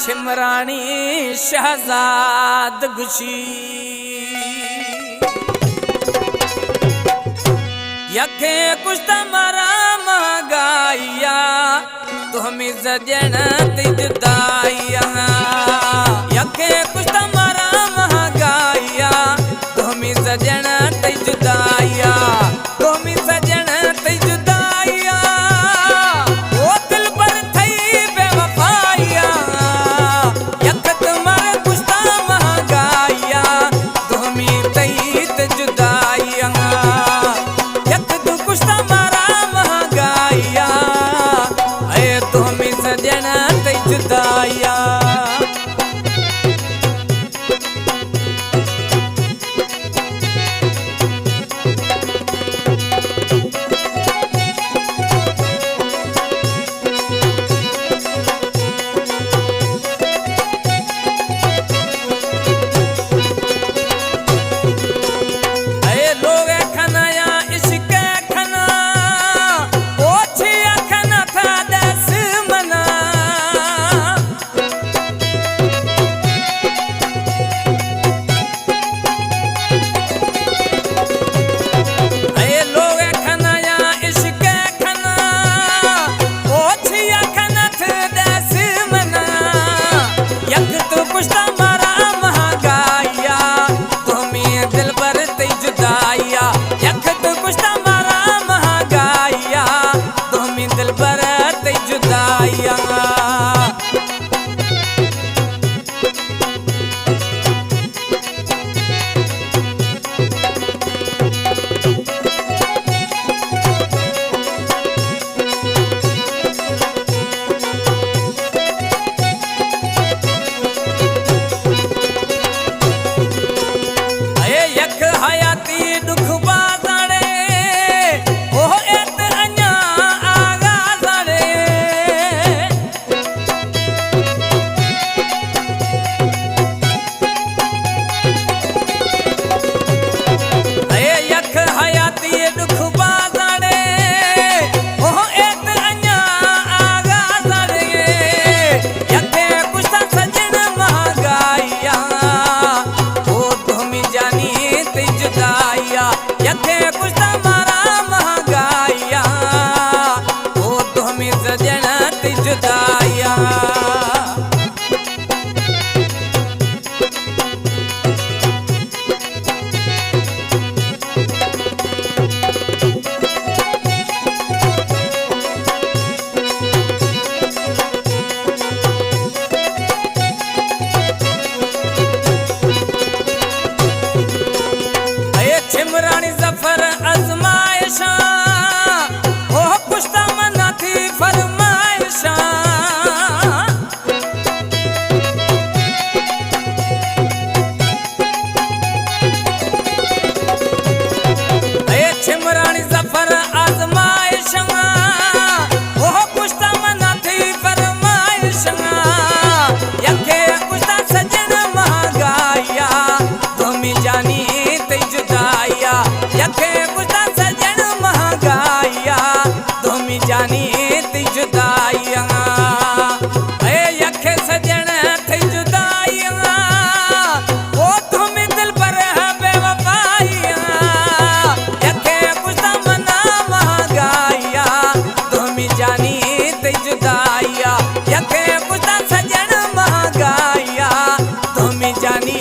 छिमरानी शहजाद गुशी यखे कुछ तमारा महगाइया तुम्हें सजन जुदाइया यखे कुछ तमारा महगाइया तुम्हें सजन जुदाइया तुम्हें सजन जुदाइया वो दिल पर थई बेवफाइया यख तुम्हारा कुछ महगाइया तुम्हें तई जुदाइया यख तू कुछ तमारा महगाइया अरे तुम्हें सजन जुदाइया छिमरानी जफर अजमाइशा हो कुछ तमन्ना थी फरमाइशा छिमरानी जफर अजमाइशा हो कुछ तमन्ना थी फरमाइशा यखे कुछ सजन महगाइया तुम्हें जानी यखे कुछ सजन महगाइया तुम्हें जानी जुदाइया यखे सजन जुदाइया वो तुम्हें दिल पर बेवफाइया यखे कुछ मना महगाइया तुम्हें जानी जुदाइया यखे कुछ सजन महगाइया तुम्हें जानी